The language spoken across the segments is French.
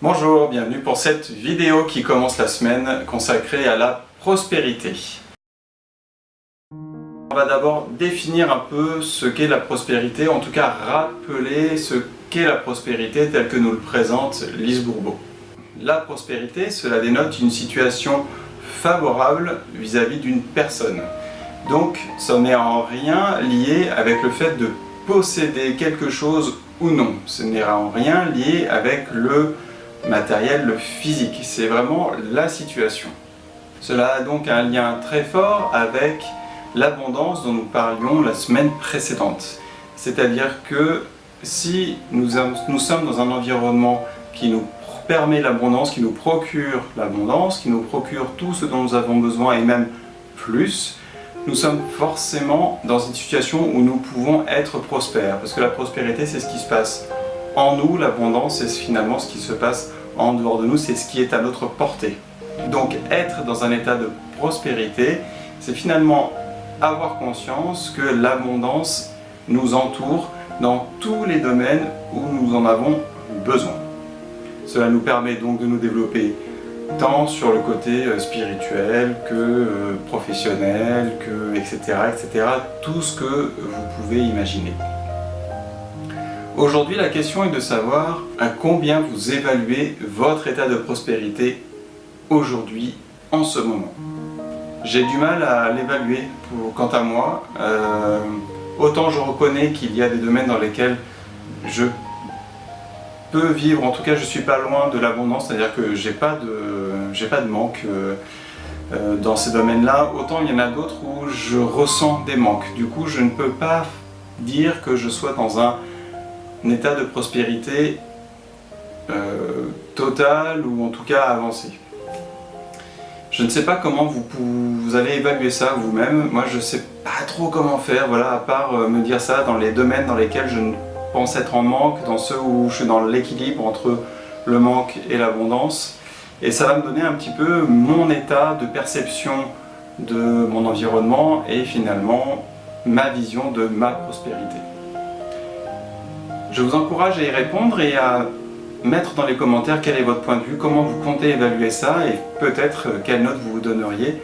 Bonjour, bienvenue pour cette vidéo qui commence la semaine consacrée à la prospérité. On va d'abord définir un peu ce qu'est la prospérité, en tout cas rappeler ce qu'est la prospérité telle que nous le présente Lise Bourbeau. La prospérité, cela dénote une situation favorable vis-à-vis d'une personne. Donc, ça n'est en rien lié avec le fait de posséder quelque chose ou non. Ce n'est en rien lié avec le matériel, le physique. C'est vraiment la situation. Cela a donc un lien très fort avec l'abondance dont nous parlions la semaine précédente. C'est-à-dire que si nous sommes dans un environnement qui nous permet l'abondance, qui nous procure l'abondance, qui nous procure tout ce dont nous avons besoin et même plus, nous sommes forcément dans une situation où nous pouvons être prospères. Parce que la prospérité, c'est ce qui se passe en nous, l'abondance, c'est finalement ce qui se passe en dehors de nous, c'est ce qui est à notre portée. Donc être dans un état de prospérité, c'est finalement avoir conscience que l'abondance nous entoure dans tous les domaines où nous en avons besoin. Cela nous permet donc de nous développer tant sur le côté spirituel que professionnel, etc., etc., tout ce que vous pouvez imaginer. Aujourd'hui, la question est de savoir à combien vous évaluez votre état de prospérité aujourd'hui, en ce moment. J'ai du mal à l'évaluer quant à moi. Autant je reconnais qu'il y a des domaines dans lesquels je peux vivre, en tout cas je suis pas loin de l'abondance, c'est-à-dire que j'ai pas de manque dans ces domaines-là. Autant il y en a d'autres où je ressens des manques. Du coup, je ne peux pas dire que je sois dans un état de prospérité total ou en tout cas avancé. Je ne sais pas comment vous allez évaluer ça vous-même. Moi je ne sais pas trop comment faire, voilà, à part me dire ça dans les domaines dans lesquels je pense être en manque, dans ceux où je suis dans l'équilibre entre le manque et l'abondance. Et ça va me donner un petit peu mon état de perception de mon environnement et finalement ma vision de ma prospérité. Je vous encourage à y répondre et à mettre dans les commentaires quel est votre point de vue, comment vous comptez évaluer ça et peut-être quelle note vous vous donneriez.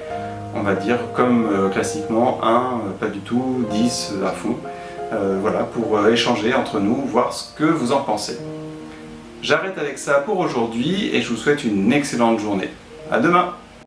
On va dire comme classiquement 1, pas du tout, 10 à fond. Voilà, pour échanger entre nous, voir ce que vous en pensez. J'arrête avec ça pour aujourd'hui et je vous souhaite une excellente journée. À demain!